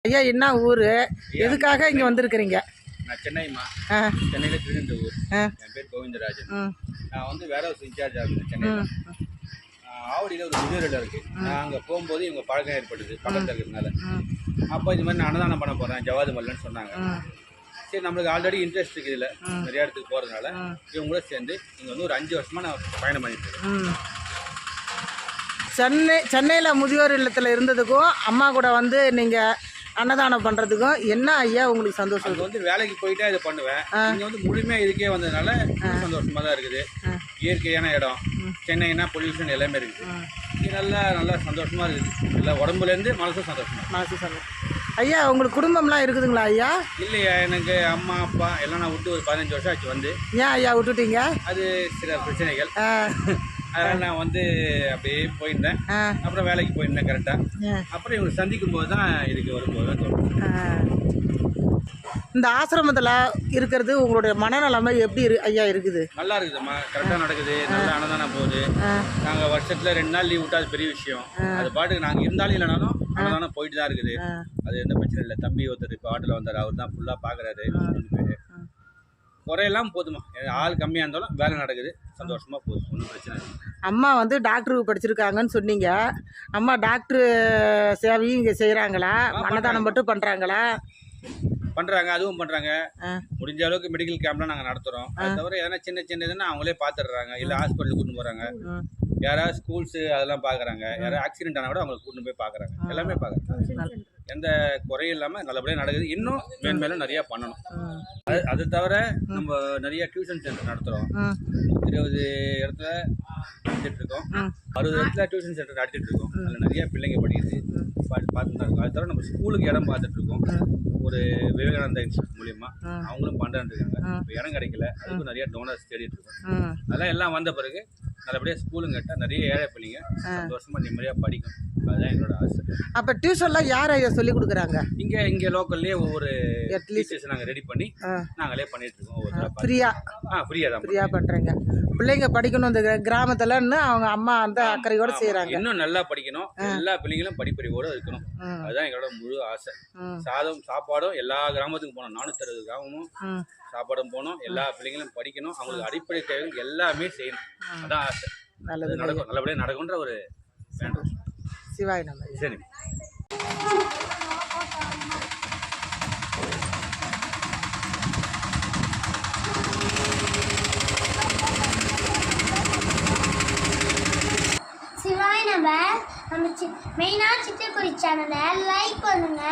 ஐயா என்ன ஊர், எதுக்காக இங்கே வந்திருக்கிறீங்க? நான் சென்னைம்மா. சென்னையில் திருநெல்வேலி ஊர். என் பேர் கோவிந்தராஜன். நான் வந்து வேற ஒரு இன்சார்ஜாக இருந்தேன் சென்னையில். ஆவடியில் ஒரு முதியோர் இருக்குது. நான் அங்கே போகும்போது இவங்க பழக்கம் ஏற்படுது பக்கத்தில் இருக்கிறதுனால. அப்போ இது மாதிரி நான் அன்னதானம் பண்ண போகிறேன் ஜவாது மல்லன்னு சொன்னாங்க. சரி, நம்மளுக்கு ஆல்ரெடி இன்ட்ரெஸ்ட் இருக்குது இதில் நிறையா இடத்துக்கு போகிறதுனால இவங்க கூட சேர்ந்து இங்கே வந்து ஒரு 5 வருஷமாக நான் பயணம் பண்ணிட்டு இருக்கேன். சென்னையில் முதியோர் இல்லத்தில் இருந்ததுக்கும் அம்மா கூட வந்து நீங்கள் அன்னதானம் பண்ணுறதுக்கும் என்ன ஐயா உங்களுக்கு சந்தோஷம்? அது வந்து வேலைக்கு போயிட்டே இதை பண்ணுவேன். இங்கே வந்து முழுமையாக இதுக்கே வந்ததுனால சந்தோஷமாக தான் இருக்குது. இயற்கையான இடம், சென்னைனா பொல்யூஷன் எல்லாமே இருக்குது. இது நல்லா சந்தோஷமாக இருக்குது. இல்லை உடம்புலேருந்து மனசும் சந்தோஷம். ஐயா உங்களுக்கு குடும்பம்லாம் இருக்குதுங்களா ஐயா? இல்லையா, எனக்கு அம்மா அப்பா எல்லாம் நான் விட்டு ஒரு 15 வருஷம் ஆச்சு வந்து. ஏன் ஐயா விட்டுட்டீங்க? அது சில பிரச்சனைகள். அதனால் நான் வந்து அப்படியே போயிருந்தேன். அப்புறம் வேலைக்கு போயிருந்தேன் கரெக்டாக. அப்புறம் இவங்களை சந்திக்கும் போது தான் இதுக்கு வரும்போது தான் தோணும். இந்த ஆசிரமத்தில் இருக்கிறது உங்களுடைய மனநிலைமை எப்படி ஐயா இருக்குது? நல்லா இருக்குதும்மா, கரெக்டாக நடக்குது, நல்லா அன்னதானம் போகுது. நாங்கள் வருஷத்தில் 2 நாள் லீவ் விட்டா அது பெரிய விஷயம். அது பாட்டுக்கு நாங்கள் இருந்தாலும் இல்லைனாலும் அன்னதானம் போயிட்டு தான் இருக்குது. அது எந்த பிரச்சனை இல்லை. தம்பி ஒருத்தர் இப்போ ஆட்டில் வந்தார், அவர் தான் ஃபுல்லாக பார்க்குறாரு. குறையெல்லாம் போதுமா, ஆள் கம்மியாக இருந்தாலும் வேலை நடக்குது, சந்தோஷமாக போகுது, ஒன்றும் பிரச்சனை இல்லை. அம்மா வந்து டாக்டருக்கு படிச்சிருக்காங்கன்னு சொன்னீங்க. அம்மா டாக்டரு சேவையும் இங்கே செய்கிறாங்களா? அன்னதானம் மட்டும் பண்ணுறாங்களா? பண்ணுறாங்க, அதுவும் பண்ணுறாங்க. முடிஞ்ச அளவுக்கு மெடிக்கல் கேம்ப்லாம் நாங்கள் நடத்துகிறோம். அது தவிர எதனா சின்ன இதுன்னா அவங்களே பார்த்துடுறாங்க. இல்லை ஹாஸ்பிட்டலுக்கு கூட்டின்னு போகிறாங்க. யாராவது ஸ்கூல்ஸு அதெல்லாம் பார்க்குறாங்க. யாராவது ஆக்சிடென்ட் ஆனால் கூட அவங்களை கூட்டின்னு போய் பார்க்குறாங்க. எல்லாமே பார்க்குறாங்க. எந்த குறையும் இல்லாமல் நல்லபடியாக நடக்குது. இன்னும் மேன்மேலும் நிறையா பண்ணணும். அது தவிர நம்ம நிறைய டியூஷன் சென்டர் நடத்துகிறோம். 20 இடத்துல நடத்திட்டு இருக்கோம். 60 இடத்துல டியூஷன் சென்டர் நடத்திட்டு இருக்கோம். அதில் நிறைய பிள்ளைங்க படிக்குது, பார்த்துட்டு இருக்கோம். அது தவிர நம்ம ஸ்கூலுக்கு இடம் பார்த்துட்டு இருக்கோம். ஒரு விவேகானந்தா இன்ஸ்டியூட் மூலியமா அவங்களும் பண்ணுறான்னு இருக்காங்க. இப்போ இடம் கிடைக்கல, அதுக்கும் நிறைய டோனர்ஸ் தேடிட்டு இருக்கோம். அதெல்லாம் எல்லாம் வந்த பிறகு நல்லபடியாக ஸ்கூலும் கேட்டால் நிறைய ஏழை பிள்ளைங்க சந்தோஷமாக நிம்மதியாக படிக்கும். அதுதான் எங்களோட ஆசை. அப்போ டியூஷன்லாம் யார் ஐயா சொல்லி கொடுக்குறாங்க? இங்கே லோக்கல்லேயே ஒவ்வொரு டீச்சர்ஸ் நாங்கள் ரெடி பண்ணி நாங்களே பண்ணிட்டு இருக்கோம். ஃப்ரீயாக பண்ணுறேங்க. பிள்ளைங்க படிக்கணும் இந்த கிராமத்துலன்னு அவங்க அம்மா அந்த அக்கறையோடு செய்கிறாங்க. இன்னும் நல்லா படிக்கணும், எல்லா பிள்ளைங்களும் படிப்பறிவோடு இருக்கணும். அதுதான் எங்களோட முழு ஆசை. சாப்பாடும் எல்லா கிராமத்துக்கும் போனோம். 460 கிராமமும் சாப்பாடும் போனோம். எல்லா பிள்ளைங்களும் படிக்கணும், அவங்களுக்கு அடிப்படை தேவைகள் எல்லாமே செய்யணும். அதான் ஆசை. நல்லது நடக்கும், நல்லபடியாக நடக்கும்ன்ற ஒரு வேண்டும். சிவாய் நம்ம. சரி, சிவாய் நம்ம மெயினாக சிட்டுக்குருவி சேனலை லைக் பண்ணுங்க.